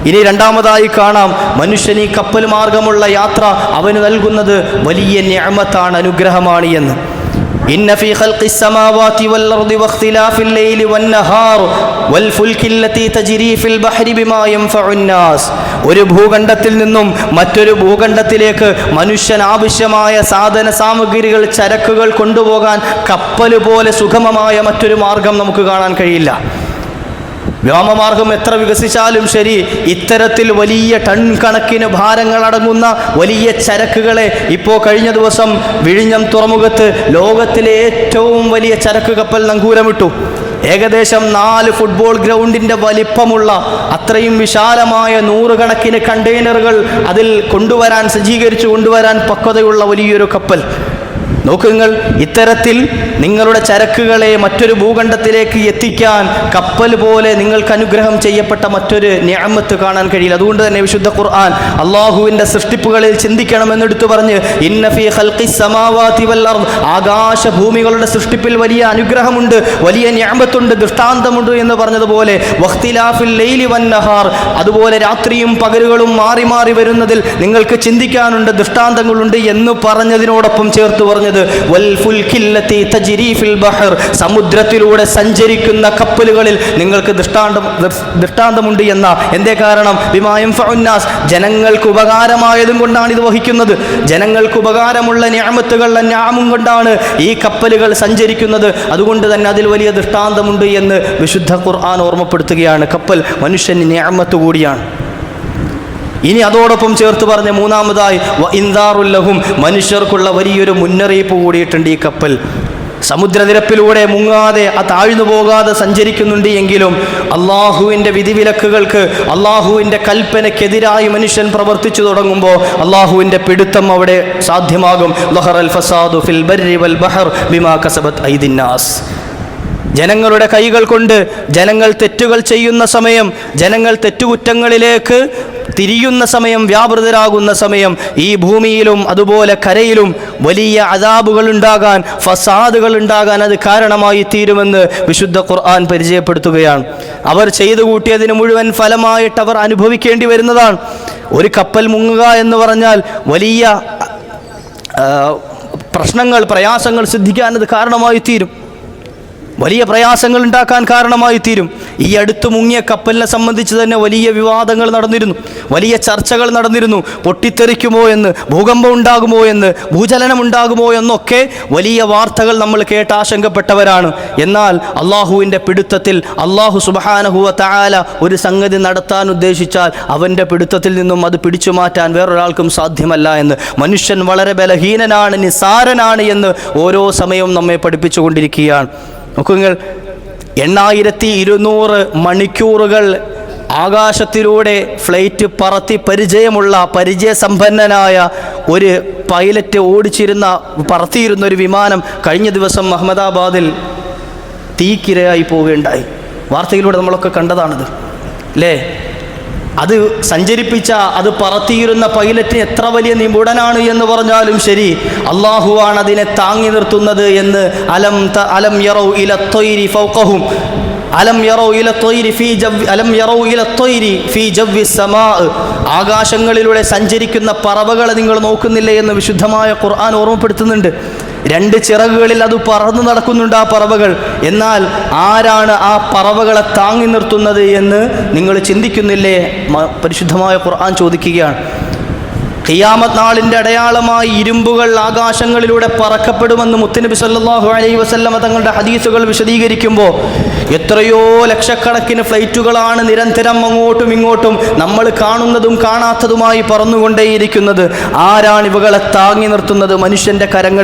ഇനി രണ്ടാമതായി കാണാം, മനുഷ്യൻ ഈ കപ്പൽ മാർഗമുള്ള യാത്ര അവന് നൽകുന്നത് വലിയ നിഅമത്താണ്, അനുഗ്രഹമാണ് എന്ന്. ഇന്ന ഫീ ഖൽഖിസ് സമാവാതി വൽ അർദി വഖ്തിലാഫിൽ ലൈലി വൻ നഹാർ വൽ ഫുൽകി അല്ലതി തജ്രി ഫിൽ ബഹരി ബിമാ യൻഫഉൻ നാസ്. ഒരു ഭൂഖണ്ഡത്തിൽ നിന്നും മറ്റൊരു ഭൂഖണ്ഡത്തിലേക്ക് മനുഷ്യൻ ആവശ്യമായ സാധന സാമഗ്രികൾ, ചരക്കുകൾ കൊണ്ടുപോകാൻ കപ്പൽ പോലെ സുഗമമായ മറ്റൊരു മാർഗം നമുക്ക് കാണാൻ കഴിയില്ല. വ്യോമമാർഗം എത്ര വികസിച്ചാലും ശരി, ഇത്തരത്തിൽ വലിയ ടൺ കണക്കിന് ഭാരങ്ങൾ അടങ്ങുന്ന വലിയ ചരക്കുകളെ ഇപ്പോൾ കഴിഞ്ഞ ദിവസം വിഴിഞ്ഞം തുറമുഖത്ത് ലോകത്തിലെ ഏറ്റവും വലിയ ചരക്ക് കപ്പൽ നങ്കൂരമിട്ടു. ഏകദേശം 4 ഫുട്ബോൾ ഗ്രൗണ്ടിൻ്റെ വലിപ്പമുള്ള അത്രയും വിശാലമായ 100 കണക്കിന് കണ്ടെയ്നറുകൾ അതിൽ സജ്ജീകരിച്ചു കൊണ്ടുവരാൻ പക്വതയുള്ള വലിയൊരു കപ്പൽ. നോക്കുങ്ങൾ, ഇത്തരത്തിൽ നിങ്ങളുടെ ചരക്കുകളെ മറ്റൊരു ഭൂഖണ്ഡത്തിലേക്ക് എത്തിക്കാൻ കപ്പൽ പോലെ നിങ്ങൾക്ക് അനുഗ്രഹം ചെയ്യപ്പെട്ട മറ്റൊരു നിഅമത്ത് കാണാൻ കഴിയില്ല. അതുകൊണ്ട് തന്നെ വിശുദ്ധ ഖുർആൻ അള്ളാഹുവിൻ്റെ സൃഷ്ടിപ്പുകളിൽ ചിന്തിക്കണമെന്നെടുത്തു പറഞ്ഞ് ഇന്ന ഫീ ഖൽഖിസ് സമാവാതി വൽ അർദ്, ആകാശഭൂമികളുടെ സൃഷ്ടിപ്പിൽ വലിയ അനുഗ്രഹമുണ്ട്, വലിയ നിഅമത്തുണ്ട്, ദൃഷ്ടാന്തമുണ്ട് എന്ന് പറഞ്ഞതുപോലെ വഖ്തിലാഫിൽ ലൈലി വൻ നഹാർ, അതുപോലെ രാത്രിയും പകലുകളും മാറി മാറി വരുന്നതിൽ നിങ്ങൾക്ക് ചിന്തിക്കാനുണ്ട്, ദൃഷ്ടാന്തങ്ങളുണ്ട് എന്ന് പറഞ്ഞതിനോടൊപ്പം ചേർത്ത് പറഞ്ഞത് വൽ ഫുൽകി അല്ലതി തജ്രി ഫിൽ ബഹർ, സമുദ്രത്തിലൂടെ സഞ്ചരിക്കുന്ന കപ്പലുകളിൽ നിങ്ങൾക്ക് ദൃഷ്ടാന്തമുണ്ട് എന്ന. എന്തേ കാരണം? ബിമാ യൻഫഉൻ നാസ്, ജനങ്ങൾക്ക് ഉപകാരമായതും കൊണ്ടാണ് ഇത് വഹിക്കുന്നത്. ജനങ്ങൾക്ക് ഉപകാരമുള്ള നിഅമത്തുകൾ, നിഅമും കൊണ്ടാണ് ഈ കപ്പലുകൾ സഞ്ചരിക്കുന്നത്. അതുകൊണ്ട് തന്നെ അതിൽ വലിയ ദൃഷ്ടാന്തമുണ്ട് എന്ന് വിശുദ്ധ ഖുർആൻ ഓർമ്മപ്പെടുത്തുകയാണ്. കപ്പൽ മനുഷ്യന് നിഅമത്ത് കൂടിയാണ്. ഇനി അതോടൊപ്പം ചേർത്ത് പറഞ്ഞ മൂന്നാമതായി വഇൻദാറുൽ ലഹും, മനുഷ്യർക്കുള്ള വലിയൊരു മുന്നറിയിപ്പ് കൂടിയിട്ടുണ്ട് ഈ കപ്പൽ. സമുദ്രനിരപ്പിലൂടെ മുങ്ങാതെ താഴ്ന്നു പോകാതെ സഞ്ചരിക്കുന്നുണ്ട് എങ്കിലും അള്ളാഹുവിൻ്റെ വിധിവിലക്കുകൾക്ക് അള്ളാഹുവിൻ്റെ കൽപ്പനയ്ക്കെതിരായി മനുഷ്യൻ പ്രവർത്തിച്ചു തുടങ്ങുമ്പോൾ അള്ളാഹുവിൻ്റെ പിടുത്തം അവിടെ സാധ്യമാകും. ലഹറൽ ഫസാദു ഫിൽ ബർരി വൽ ബഹർ ബിമാ കസബത് ഐദിന്നാസ്. ജനങ്ങളുടെ കൈകൾ കൊണ്ട് ജനങ്ങൾ തെറ്റുകൾ ചെയ്യുന്ന സമയം, ജനങ്ങൾ തെറ്റുകുറ്റങ്ങളിലേക്ക് തിരിയുന്ന സമയം, വ്യാപൃതരാകുന്ന സമയം ഈ ഭൂമിയിലും അതുപോലെ കരയിലും വലിയ അദാബുകൾ ഉണ്ടാകാൻ, ഫസാദുകൾ ഉണ്ടാകാൻ അത് കാരണമായി തീരുമെന്ന് വിശുദ്ധ ഖുർആൻ പരിചയപ്പെടുത്തുകയാണ്. അവർ ചെയ്തു കൂട്ടിയതിന് മുഴുവൻ ഫലമായിട്ട് അവർ അനുഭവിക്കേണ്ടി വരുന്നതാണ്. ഒരു കപ്പൽ മുങ്ങുക എന്ന് പറഞ്ഞാൽ വലിയ പ്രശ്നങ്ങൾ, പ്രയാസങ്ങൾ സിദ്ധിക്കാൻ അത് കാരണമായി തീരും, വലിയ പ്രയാസങ്ങൾ ഉണ്ടാക്കാൻ കാരണമായി തീരും. ഈ അടുത്ത് മുങ്ങിയ കപ്പലിനെ സംബന്ധിച്ച് തന്നെ വലിയ വിവാദങ്ങൾ നടന്നിരുന്നു, വലിയ ചർച്ചകൾ നടന്നിരുന്നു. പൊട്ടിത്തെറിക്കുമോ എന്ന്, ഭൂകമ്പം ഉണ്ടാകുമോ എന്ന്, ഭൂചലനം ഉണ്ടാകുമോ എന്നൊക്കെ വലിയ വാർത്തകൾ നമ്മൾ കേട്ട് ആശങ്കപ്പെട്ടവരാണ്. എന്നാൽ അള്ളാഹുവിൻ്റെ പിടുത്തത്തിൽ അള്ളാഹു സുബ്ഹാനഹു വ തആല ഒരു സംഗതി നടത്താൻ ഉദ്ദേശിച്ചാൽ അവൻ്റെ പിടുത്തത്തിൽ നിന്നും അത് പിടിച്ചു മാറ്റാൻ വേറൊരാൾക്കും സാധ്യമല്ല എന്ന്, മനുഷ്യൻ വളരെ ബലഹീനനാണ്, നിസാരനാണ് എന്ന് ഓരോ സമയവും നമ്മെ പഠിപ്പിച്ചുകൊണ്ടിരിക്കുകയാണ്. നോക്കുങ്ങൾ, 8200 മണിക്കൂറുകൾ ആകാശത്തിലൂടെ ഫ്ലൈറ്റ് പറത്തി പരിചയസമ്പന്നനായ ഒരു പൈലറ്റ് പറത്തിയിരുന്ന ഒരു വിമാനം കഴിഞ്ഞ ദിവസം അഹമ്മദാബാദിൽ തീക്കിരയായി പോവുകയുണ്ടായി. വാർത്തയിലൂടെ നമ്മളൊക്കെ കണ്ടതാണിത് അല്ലേ? അത് പറത്തിയിരുന്ന പൈലറ്റിന് എത്ര വലിയ നിപുണനാണ് എന്ന് പറഞ്ഞാലും ശരി, അള്ളാഹുവാണ് അതിനെ താങ്ങി നിർത്തുന്നത് എന്ന് അലം യറൗ ഇല ത്വയ്രി ഫൗഖഹും അലം യറൗ ഇല ത്വയ്രി ഫീ ജവ്വി സമാ. ആകാശങ്ങളിലൂടെ സഞ്ചരിക്കുന്ന പറവകളെ നിങ്ങൾ നോക്കുന്നില്ലേ എന്ന് വിശുദ്ധമായ ഖുർആൻ ഓർമ്മപ്പെടുത്തുന്നുണ്ട്. 2 ചിറകുകളിൽ അത് പറന്നു നടക്കുന്നുണ്ട് ആ പറവകൾ. എന്നാൽ ആരാണ് ആ പറവകളെ താങ്ങി നിർത്തുന്നത് എന്ന് നിങ്ങൾ ചിന്തിക്കുന്നില്ലേ? പരിശുദ്ധമായ ഖുർആൻ ചോദിക്കുകയാണ്. ഖിയാമത്ത് നാളിൻ്റെ അടയാളമായി ഇരുമ്പുകൾ ആകാശങ്ങളിലൂടെ പറക്കപ്പെടുമെന്ന് മുത്തുനബി സല്ലല്ലാഹു അലൈഹി വസല്ലമ തങ്ങളുടെ ഹദീസുകൾ വിശദീകരിക്കുമ്പോൾ എത്രയോ ലക്ഷക്കണക്കിന് ഫ്ലൈറ്റുകളാണ് നിരന്തരം അങ്ങോട്ടും ഇങ്ങോട്ടും നമ്മൾ കാണുന്നതും കാണാത്തതുമായി പറന്നുകൊണ്ടേയിരിക്കുന്നത്. ആരാണ് ഇവകളെ താങ്ങി നിർത്തുന്നത്?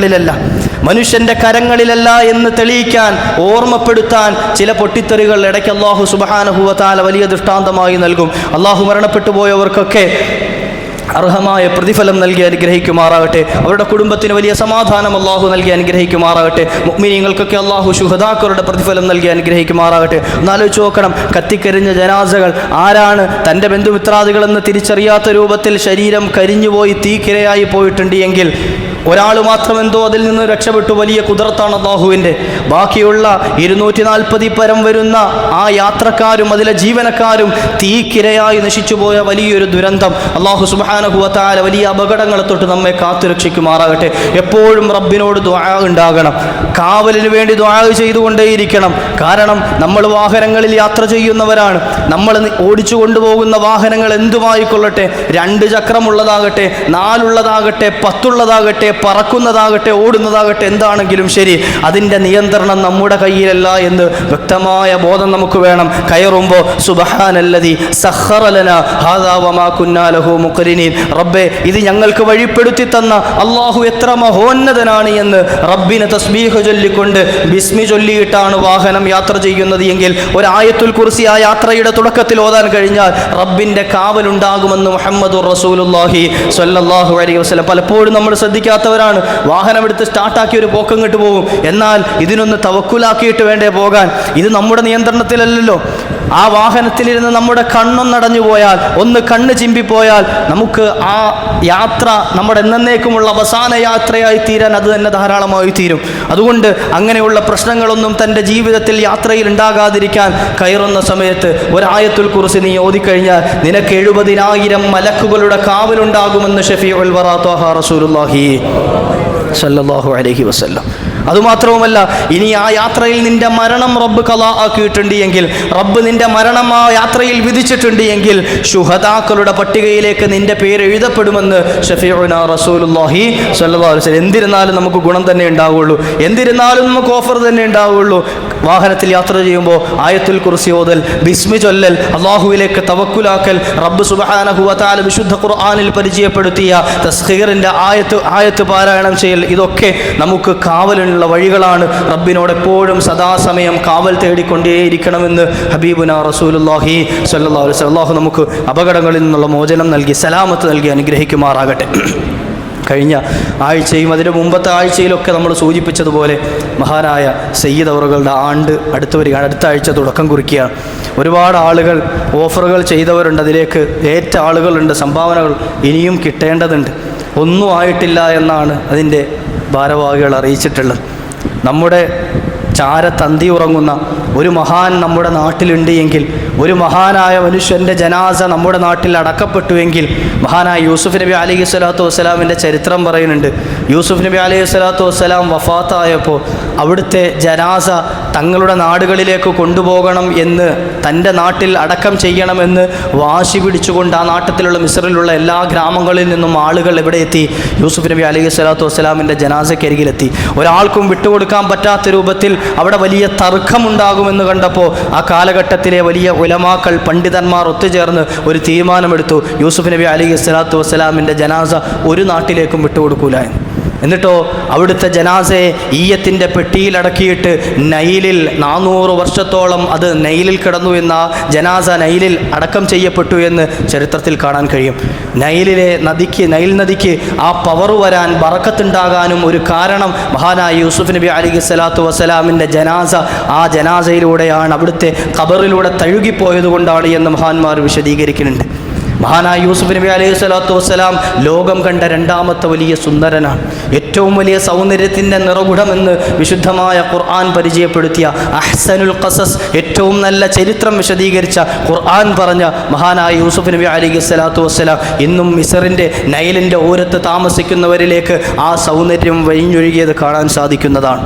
മനുഷ്യൻ്റെ കരങ്ങളിലല്ല എന്ന് തെളിയിക്കാൻ, ഓർമ്മപ്പെടുത്താൻ ചില പൊട്ടിത്തെറികൾ ഇടയ്ക്ക് അല്ലാഹു സുബ്ഹാനഹു വ തആല വലിയ ദൃഷ്ടാന്തമായി നൽകും. അല്ലാഹു മരണപ്പെട്ടു പോയവർക്കൊക്കെ അർഹമായ പ്രതിഫലം നൽകി അനുഗ്രഹിക്കുമാറാകട്ടെ. അവരുടെ കുടുംബത്തിന് വലിയ സമാധാനം അള്ളാഹു നൽകി അനുഗ്രഹിക്കുമാറാകട്ടെ. മുഅ്മിനീങ്ങൾക്കൊക്കെ അള്ളാഹു ശുഹദാക്കളുടെ പ്രതിഫലം നൽകി അനുഗ്രഹിക്കുമാറാകട്ടെ. ഒന്നാലോചിച്ച് നോക്കണം, കത്തിക്കരിഞ്ഞ ജനാസകൾ ആരാണ്? തൻ്റെ ബന്ധുമിത്രാദികളെന്ന് തിരിച്ചറിയാത്ത രൂപത്തിൽ ശരീരം കരിഞ്ഞുപോയി തീക്കിരയായി പോയിട്ടുണ്ട് എങ്കിൽ ഒരാൾ മാത്രം എന്തോ അതിൽ നിന്ന് രക്ഷപ്പെട്ടു. വലിയ കുദറത്താണ് അള്ളാഹുവിൻ്റെ. ബാക്കിയുള്ള 240 പരം വരുന്ന ആ യാത്രക്കാരും അതിലെ ജീവനക്കാരും തീക്കിരയായി നശിച്ചുപോയ വലിയൊരു ദുരന്തം. അള്ളാഹു സുബ്ഹാനഹു വ തആല വലിയ അപകടങ്ങളെ തൊട്ട് നമ്മെ കാത്തുരക്ഷിക്കുമാറാകട്ടെ. എപ്പോഴും റബ്ബിനോട് ദുആ ഉണ്ടാകണം, കാവലിന് വേണ്ടി ദുആ ചെയ്തുകൊണ്ടേയിരിക്കണം. കാരണം നമ്മൾ വാഹനങ്ങളിൽ യാത്ര ചെയ്യുന്നവരാണ്. നമ്മൾ ഓടിച്ചു കൊണ്ടുപോകുന്ന വാഹനങ്ങൾ എന്തുമായിക്കൊള്ളട്ടെ, 2 ചക്രമുള്ളതാകട്ടെ, 4 10 പറക്കുന്നതാകട്ടെ, ഓടുന്നതാകട്ടെ, എന്താണെങ്കിലും ശരി, അതിൻ്റെ നിയന്ത്രണം നമ്മുടെ കയ്യിലല്ല എന്ന് വ്യക്തമായ ബോധം നമുക്ക് വേണം. കയറുമ്പോൾ സുബ്ഹാനല്ലദി സഖറ ലനാ ഹാദാ വമാ കുന്നാ ലഹു മുഖ്രിനീൻ. റബ്ബേ, ഇത് ഞങ്ങൾക്ക് വഴിപ്പെടുത്തി തന്ന അള്ളാഹു എത്ര മഹോന്നതനാണ് എന്ന് റബ്ബിനെ തസ്ബീഹ് ചൊല്ലിക്കൊണ്ട് ബിസ്മി ചൊല്ലിയിട്ടാണ് വാഹനം യാത്ര ചെയ്യുന്നത് എങ്കിൽ ഒരു ആയത്തുൽ കുർസി ആ യാത്രയുടെ തുടക്കത്തിൽ ഓതാൻ കഴിഞ്ഞാൽ റബ്ബിൻ്റെ കാവലുണ്ടാകുമെന്ന് മുഹമ്മദുർ റസൂലുള്ളാഹി സ്വല്ലല്ലാഹു അലൈഹി വസല്ലം. പലപ്പോഴും നമ്മൾ ശ്രദ്ധിക്കാത്തവരാണ്. വാഹനമെടുത്ത് സ്റ്റാർട്ടാക്കി ഒരു പോക്കങ്ങിട്ട് പോകും. എന്നാൽ ഇതിനൊന്ന് തവക്കുലാക്കിയിട്ട് വേണ്ടേ പോകാൻ? ഇത് നമ്മുടെ നിയന്ത്രണത്തിലല്ലല്ലോ. ആ വാഹനത്തിലിരുന്ന് നമ്മുടെ കണ്ണൊന്നടഞ്ഞു പോയാൽ, ഒന്ന് കണ്ണ് ചിമ്പിപ്പോയാൽ നമുക്ക് ആ യാത്ര നമ്മുടെ എന്നേക്കുമുള്ള അവസാന യാത്രയായി തീരാൻ അത് തന്നെ ധാരാളമായി തീരും. അതുകൊണ്ട് അങ്ങനെയുള്ള പ്രശ്നങ്ങളൊന്നും തൻ്റെ ജീവിതത്തിൽ യാത്രയിൽ ഉണ്ടാകാതിരിക്കാൻ കയറുന്ന സമയത്ത് ഒരായത്തുൽ കുർസി നീ ഓതിക്കഴിഞ്ഞാൽ നിനക്ക് 70,000 മലക്കുകളുടെ കാവലുണ്ടാകുമെന്ന് ഷഫീഉൽ വറാ ത്വാഹ റസൂലുള്ളാഹി സല്ലല്ലാഹു അലൈഹി വസല്ലം. അതുമാത്രവുമല്ല, ഇനി ആ യാത്രയിൽ നിന്റെ മരണം റബ്ബ് ഖളാ ആക്കിയിട്ടുണ്ട് എങ്കിൽ, റബ്ബ് നിന്റെ മരണം ആ യാത്രയിൽ വിധിച്ചിട്ടുണ്ട് എങ്കിൽ ശുഹദാക്കളുടെ പട്ടികയിലേക്ക് നിന്റെ പേര് എഴുതപ്പെടുമെന്ന് ഷഫീഉനാ റസൂലുള്ളാഹി സ്വല്ലല്ലാഹു അലൈഹി വസല്ലം. എന്തിരുന്നാലും നമുക്ക് ഗുണം തന്നെ ഉണ്ടാവുള്ളൂ, എന്തിരുന്നാലും നമുക്ക് ഓഫർ തന്നെ ഉണ്ടാവുള്ളൂ. വാഹനത്തിൽ യാത്ര ചെയ്യുമ്പോൾ ആയത്തുൽ കുർസി ഓതൽ, ബിസ്മി ചൊല്ലൽ, അള്ളാഹുവിലേക്ക് തവക്കുലാക്കൽ, റബ്ബ് സുബ്ഹാനഹു വ തആല വിശുദ്ധ ഖുർആനിൽ പരിചയപ്പെടുത്തിയ തസ്ഖീറിൻ്റെ ആയത്ത് പാരായണം ചെയ്യൽ, ഇതൊക്കെ നമുക്ക് കാവലിനുള്ള വഴികളാണ്. റബ്ബിനോട് എപ്പോഴും സദാസമയം കാവൽ തേടിക്കൊണ്ടേയിരിക്കണമെന്ന് ഹബീബുനാ റസൂലുള്ളാഹി സ്വല്ലല്ലാഹു അലൈഹി വസല്ലം. അള്ളാഹു നമുക്ക് അപകടങ്ങളിൽ നിന്നുള്ള മോചനം നൽകി സലാമത്ത് നൽകി അനുഗ്രഹിക്കുമാറാകട്ടെ. കഴിഞ്ഞ ആഴ്ചയും അതിൻ്റെ മുമ്പത്തെ ആഴ്ചയിലൊക്കെ നമ്മൾ സൂചിപ്പിച്ചതുപോലെ മഹാനായ സയ്യിദ് അവറുകളുടെ ആണ്ട് അടുത്ത് വരികയാണ്. അടുത്ത ആഴ്ച തുടക്കം കുറിക്കുകയാണ്. ഒരുപാട് ആളുകൾ ഓഫറുകൾ ചെയ്തവരുണ്ട്, അതിലേക്ക് ഏറ്റ ആളുകളുണ്ട്, സംഭാവനകൾ ഇനിയും കിട്ടേണ്ടതുണ്ട്. ഒന്നും ആയിട്ടില്ല എന്നാണ് അതിൻ്റെ ഭാരവാഹികൾ അറിയിച്ചിട്ടുള്ളത്. നമ്മുടെ ചാരത്തന്തി ഉറങ്ങുന്ന ഒരു മഹാൻ നമ്മുടെ നാട്ടിലുണ്ട് എങ്കിൽ, ഒരു മഹാനായ മനുഷ്യൻ്റെ ജനാസ നമ്മുടെ നാട്ടിൽ അടക്കപ്പെട്ടുവെങ്കിൽ, മഹാനായ യൂസുഫ് നബി അലൈഹി സ്വലാത്തു വസ്സലാമിൻ്റെ ചരിത്രം പറയുന്നുണ്ട്. യൂസുഫ് നബി അലൈഹി സ്വലാത്തു വസ്സലാം വഫാത്തായപ്പോൾ അവിടുത്തെ ജനാസ തങ്ങളുടെ നാടുകളിലേക്ക് കൊണ്ടുപോകണം എന്ന്, തൻ്റെ നാട്ടിൽ അടക്കം ചെയ്യണമെന്ന് വാശി പിടിച്ചുകൊണ്ട് ആ നാട്ടിലുള്ള മിസ്റിലുള്ള എല്ലാ ഗ്രാമങ്ങളിൽ നിന്നും ആളുകൾ എവിടെ എത്തി? യൂസുഫ് നബി അലൈഹി സ്വലാത്തു വസ്സലാമിൻ്റെ ജനാസക്കരികിലെത്തി. ഒരാൾക്കും വിട്ടുകൊടുക്കാൻ പറ്റാത്ത രൂപത്തിൽ അവിടെ വലിയ തർക്കമുണ്ടാകുമെന്ന് കണ്ടപ്പോൾ ആ കാലഘട്ടത്തിലെ വലിയ ഉലമാക്കൾ, പണ്ഡിതന്മാർ ഒത്തുചേർന്ന് ഒരു തീരുമാനമെടുത്തു. യൂസുഫ് നബി അലൈഹി സ്വലാത്തു വസ്സലാമിൻ്റെ ജനാസ ഒരു നാട്ടിലേക്കും വിട്ടുകൊടുക്കൂല എന്ന്. എന്നിട്ടോ അവിടുത്തെ ജനാസയെ ഈയത്തിൻ്റെ പെട്ടിയിലടക്കിയിട്ട് നൈലിൽ 400 വർഷത്തോളം അത് നൈലിൽ കിടന്നു എന്ന ജനാസ നൈലിൽ അടക്കം ചെയ്യപ്പെട്ടു എന്ന് ചരിത്രത്തിൽ കാണാൻ കഴിയും. നൈൽ നദിക്ക് ആ പവർ വരാൻ, ബറക്കത്തുണ്ടാകാനും ഒരു കാരണം മഹാനായ യൂസുഫ് നബി അലൈഹി സ്വലാത്തു വസ്സലാമിൻ്റെ ജനാസ, ആ ജനാസയിലൂടെയാണ്, അവിടുത്തെ ഖബറിലൂടെ തഴുകിപ്പോയത് കൊണ്ടാണ് എന്ന് മഹാന്മാർ വിശദീകരിക്കുന്നുണ്ട്. മഹാനായ യൂസുഫ് നബി അലൈഹി സ്വലാത്തു വസ്സലാം ലോകം കണ്ട രണ്ടാമത്തെ വലിയ സുന്ദരനാണ്. ഏറ്റവും വലിയ സൗന്ദര്യത്തിൻ്റെ നിറകുടമെന്ന് വിശുദ്ധമായ ഖുർആൻ പരിചയപ്പെടുത്തിയ അഹ്സനുൽ ഖസസ്, ഏറ്റവും നല്ല ചരിത്രം വിശദീകരിച്ച ഖുർആൻ പറഞ്ഞ മഹാനായ യൂസുഫ് നബി അലൈഹി സ്വലാത്തു വസ്സലാം ഇന്നും മിസ്റിൻ്റെ നൈലിൻ്റെ ഓരത്ത് താമസിക്കുന്നവരിലേക്ക് ആ സൗന്ദര്യം വഴിഞ്ഞൊഴുകിയത് കാണാൻ സാധിക്കുന്നതാണ്.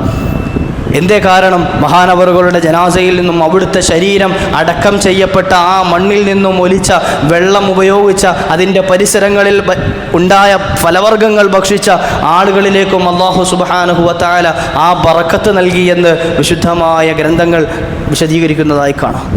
എന്തേ കാരണം? മഹാനവറുകളുടെ ജനാസയിൽ നിന്നും അവിടുത്തെ ശരീരം അടക്കം ചെയ്യപ്പെട്ട ആ മണ്ണിൽ നിന്നും ഒലിച്ച വെള്ളം ഉപയോഗിച്ച, അതിൻ്റെ പരിസരങ്ങളിൽ ഉണ്ടായ ഫലവർഗ്ഗങ്ങൾ ഭക്ഷിച്ച ആളുകളിലേക്കും അല്ലാഹു സുബ്ഹാനഹു വ തആല ആ ബറക്കത്ത് നൽകിയെന്ന് വിശുദ്ധമായ ഗ്രന്ഥങ്ങൾ വിശദീകരിക്കുന്നതായി കാണാം.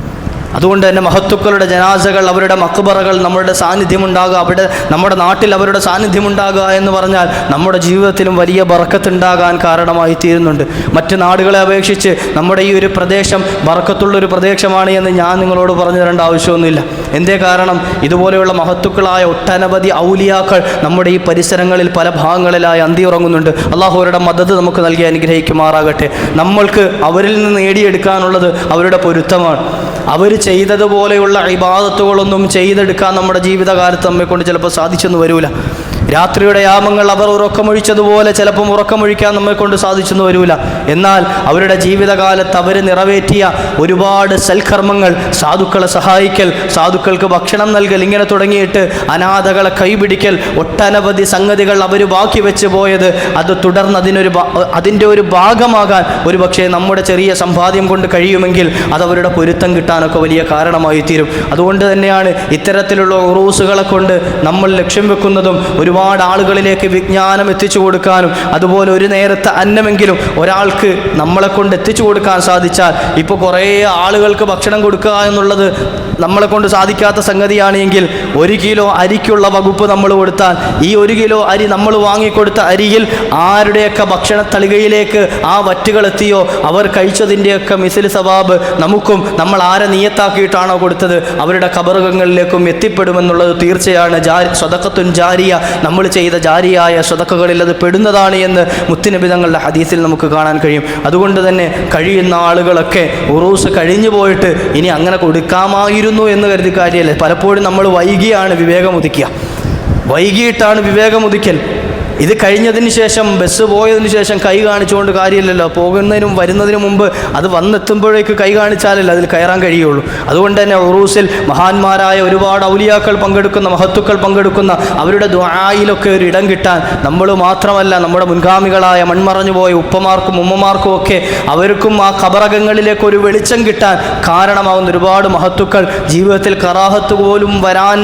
അതുകൊണ്ട് തന്നെ മഹത്തുക്കളുടെ ജനാസകൾ, അവരുടെ മക്ബറകൾ നമ്മുടെ സാന്നിധ്യമുണ്ടാകുക, നമ്മുടെ നാട്ടിൽ അവരുടെ സാന്നിധ്യമുണ്ടാകുക എന്ന് പറഞ്ഞാൽ നമ്മുടെ ജീവിതത്തിലും വലിയ ബറക്കത്തുണ്ടാകാൻ കാരണമായി തീരുന്നുണ്ട്. മറ്റ് നാടുകളെ അപേക്ഷിച്ച് നമ്മുടെ ഈ ഒരു പ്രദേശം ബറക്കത്തുള്ളൊരു പ്രദേശമാണ് എന്ന് ഞാൻ നിങ്ങളോട് പറഞ്ഞു തരേണ്ട ആവശ്യമൊന്നുമില്ല. എന്തേ കാരണം? ഇതുപോലെയുള്ള മഹത്തുക്കളായ ഒട്ടനവധി ഔലിയാക്കൾ നമ്മുടെ ഈ പരിസരങ്ങളിൽ പല ഭാഗങ്ങളിലായി അന്തിയുറങ്ങുന്നുണ്ട്. അള്ളാഹു അവരുടെ മദത് നമുക്ക് നൽകി അനുഗ്രഹിക്കുമാറാകട്ടെ. നമ്മൾക്ക് അവരിൽ നിന്ന് നേടിയെടുക്കാനുള്ളത് അവരുടെ പൊരുത്തമാണ്. അവർ ചെയ്തതുപോലെയുള്ള ഇബാദത്തുകളൊന്നും ചെയ്തെടുക്കാൻ നമ്മുടെ ജീവിതകാലത്ത് നമ്മെ കൊണ്ട് ചിലപ്പോൾ സാധിച്ചെന്ന് വരില്ല. രാത്രിയുടെ യാമങ്ങൾ അവർ ഉറക്കമൊഴിച്ചതുപോലെ ചിലപ്പം ഉറക്കമൊഴിക്കാൻ നമ്മെ കൊണ്ട് സാധിച്ചെന്ന് വരില്ല. എന്നാൽ അവരുടെ ജീവിതകാലത്ത് അവർ നിറവേറ്റിയ ഒരുപാട് സൽക്കർമ്മങ്ങൾ, സാധുക്കളെ സഹായിക്കൽ, സാധുക്കൾക്ക് ഭക്ഷണം നൽകൽ, ഇങ്ങനെ തുടങ്ങിയിട്ട് അനാഥകളെ കൈപിടിക്കൽ, ഒട്ടനവധി സംഗതികൾ അവർ ബാക്കി വെച്ച് പോയത്, അത് തുടർന്ന് അതിൻ്റെ ഒരു ഭാഗമാകാൻ ഒരു പക്ഷേ നമ്മുടെ ചെറിയ സമ്പാദ്യം കൊണ്ട് കഴിയുമെങ്കിൽ അതവരുടെ പൊരുത്തം കിട്ടാനൊക്കെ വലിയ കാരണമായി തീരും. അതുകൊണ്ട് തന്നെയാണ് ഇത്തരത്തിലുള്ള ഉറൂസുകളെ കൊണ്ട് നമ്മൾ ലക്ഷ്യം വെക്കുന്നതും ഒരുപാട് ആളുകളിലേക്ക് വിജ്ഞാനം എത്തിച്ചു കൊടുക്കാനും, അതുപോലെ ഒരു നേരത്തെ അന്നമെങ്കിലും ഒരാൾക്ക് നമ്മളെ കൊണ്ട് എത്തിച്ചു കൊടുക്കാൻ സാധിച്ചാൽ, ഇപ്പോൾ കുറേ ആളുകൾക്ക് ഭക്ഷണം കൊടുക്കുക എന്നുള്ളത് നമ്മളെ കൊണ്ട് സാധിക്കാത്ത സംഗതിയാണ് എങ്കിൽ 1 കിലോ അരിക്കുള്ള വകുപ്പ് നമ്മൾ കൊടുത്താൽ, ഈ 1 കിലോ അരി നമ്മൾ വാങ്ങിക്കൊടുത്ത അരിയിൽ ആരുടെയൊക്കെ ഭക്ഷണ തളികയിലേക്ക് ആ വറ്റുകൾ എത്തിയോ അവർ കഴിച്ചതിൻ്റെയൊക്കെ മിസിൽ സവാബ് നമുക്കും, നമ്മൾ ആരെ നിയത്താക്കിയിട്ടാണോ കൊടുത്തത് അവരുടെ ഖബറുകളിലേക്കും എത്തിപ്പെടുമെന്നുള്ളത് തീർച്ചയാണ്. സ്വദഖത്തുൻ ജാരിയ, നമ്മൾ ചെയ്ത ജാരിയായ സ്വദഖകളിൽ അത് പെടുന്നതാണ് എന്ന് മുത്തുനബി തങ്ങളുടെ ഹദീസിൽ നമുക്ക് കാണാൻ കഴിയും. അതുകൊണ്ട് തന്നെ കഴിയുന്ന ആളുകളൊക്കെ ഉറൂസ് കഴിഞ്ഞു പോയിട്ട് ഇനി അങ്ങനെ കൊടുക്കാമായിരുന്നു എന്ന് കരുതി കാര്യമല്ലേ. പലപ്പോഴും നമ്മൾ വൈകിയിട്ടാണ് വിവേകമുദിക്കൽ. ഇത് കഴിഞ്ഞതിന് ശേഷം, ബസ് പോയതിന് ശേഷം കൈ കാണിച്ചുകൊണ്ട് കാര്യമില്ലല്ലോ. പോകുന്നതിനും വരുന്നതിന് മുമ്പ് അത് വന്നെത്തുമ്പോഴേക്ക് കൈ കാണിച്ചാലല്ലോ അതിൽ കയറാൻ കഴിയുള്ളൂ. അതുകൊണ്ട് തന്നെ ഉറൂസിൽ മഹാന്മാരായ ഒരുപാട് ഔലിയാക്കൾ പങ്കെടുക്കുന്ന, മഹത്തുക്കൾ പങ്കെടുക്കുന്ന, അവരുടെ ദുആയിലൊക്കെ ഒരു ഇടം കിട്ടാൻ നമ്മൾ മാത്രമല്ല, നമ്മുടെ മുൻഗാമികളായ മൺമറഞ്ഞു പോയ ഉപ്പമാർക്കും ഉമ്മമാർക്കും ഒക്കെ അവർക്കും ആ ഖബറകങ്ങളിലേക്ക് ഒരു വെളിച്ചം കിട്ടാൻ കാരണമാകുന്ന ഒരുപാട് മഹത്തുക്കൾ ജീവിതത്തിൽ കറാഹത്ത് പോലും വരാൻ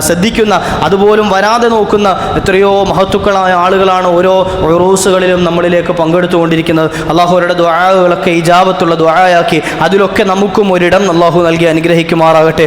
ശ്രദ്ധിക്കുന്ന, അതുപോലും വരാതെ നോക്കുന്ന എത്രയോ മഹത്തുക്കളായ ആളുകളാണ് ഓരോ ഉറൂസുകളിലും നമ്മളിലേക്ക് പങ്കെടുത്തുകൊണ്ടിരിക്കുന്നത്. അള്ളാഹു അവരുടെ ദുആകളൊക്കെ ഇജാബത്തുള്ള ദുആയാക്കി അതിലൊക്കെ നമുക്കും ഒരിടം അള്ളാഹു നൽകി അനുഗ്രഹിക്കുമാറാകട്ടെ.